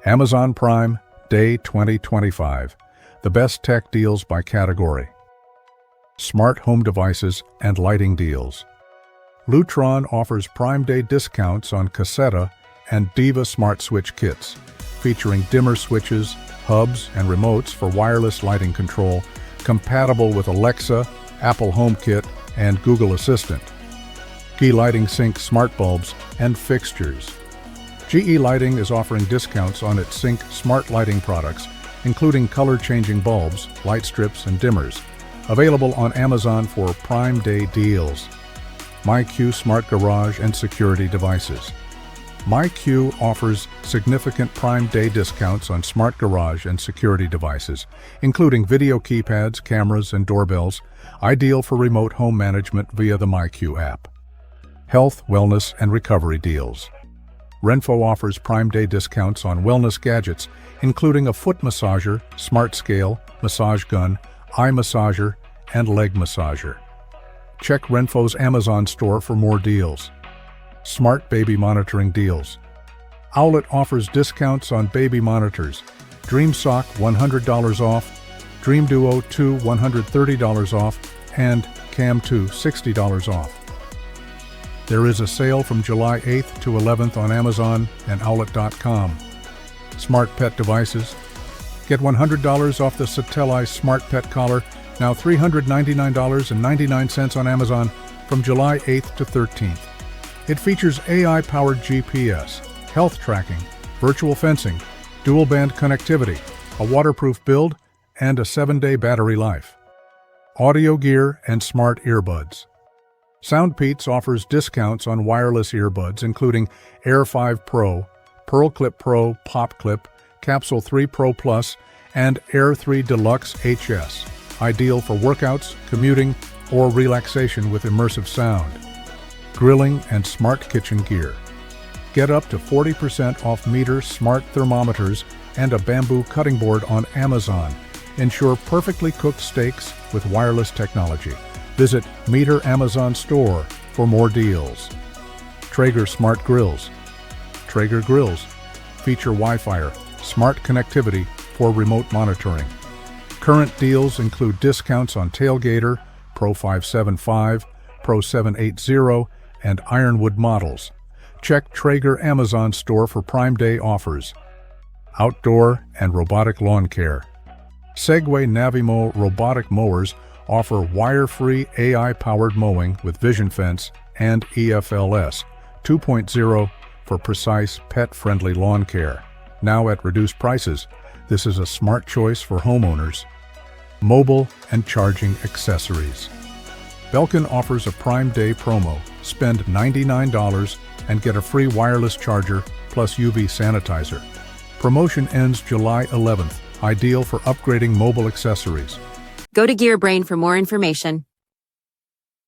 Amazon Prime Day 2025. The best tech deals by category. Smart home devices and lighting deals. Lutron offers Prime Day discounts on Cassetta and Diva Smart Switch kits, featuring dimmer switches, hubs, and remotes for wireless lighting control, compatible with Alexa, Apple HomeKit, and Google Assistant. GE Lighting Sync smart bulbs and fixtures. GE Lighting is offering discounts on its Sync smart lighting products, including color-changing bulbs, light strips, and dimmers, available on Amazon for Prime Day deals. MyQ Smart Garage and Security Devices. MyQ offers significant Prime Day discounts on smart garage and security devices, including video keypads, cameras, and doorbells, ideal for remote home management via the MyQ app. Health, wellness, and recovery deals. Renpho offers Prime Day discounts on wellness gadgets, including a foot massager, smart scale, massage gun, eye massager, and leg massager. Check Renpho's Amazon store for more deals. Smart baby monitoring deals. Owlet offers discounts on baby monitors. DreamSock $100 off, Dream Duo 2 $130 off, and Cam 2 $60 off. There is a sale from July 8th to 11th on Amazon and Owlet.com. Smart pet devices. Get $100 off the Satellize Smart Pet Collar, now $399.99 on Amazon from July 8th to 13th. It features AI-powered GPS, health tracking, virtual fencing, dual-band connectivity, a waterproof build, and a 7-day battery life. Audio gear and smart earbuds. SoundPeats offers discounts on wireless earbuds, including Air 5 Pro, Pearl Clip Pro, Pop Clip, Capsule 3 Pro Plus, and Air 3 Deluxe HS, ideal for workouts, commuting, or relaxation with immersive sound. Grilling and smart kitchen gear. Get up to 40% off Meter smart thermometers and a bamboo cutting board on Amazon. Ensure perfectly cooked steaks with wireless technology. Visit Meter Amazon store for more deals. Traeger Smart Grills. Traeger grills feature Wi-Fi, smart connectivity for remote monitoring. Current deals include discounts on Tailgater, Pro 575, Pro 780, and Ironwood models. Check Traeger Amazon store for Prime Day offers. Outdoor and robotic lawn care. Segway Navimo robotic mowers offer wire-free AI-powered mowing with Vision Fence and EFLS 2.0 for precise pet-friendly lawn care. Now at reduced prices, this is a smart choice for homeowners. Mobile and charging accessories. Belkin offers a Prime Day promo. Spend $99 and get a free wireless charger plus UV sanitizer. Promotion ends July 11th, ideal for upgrading mobile accessories. Go to GearBrain for more information.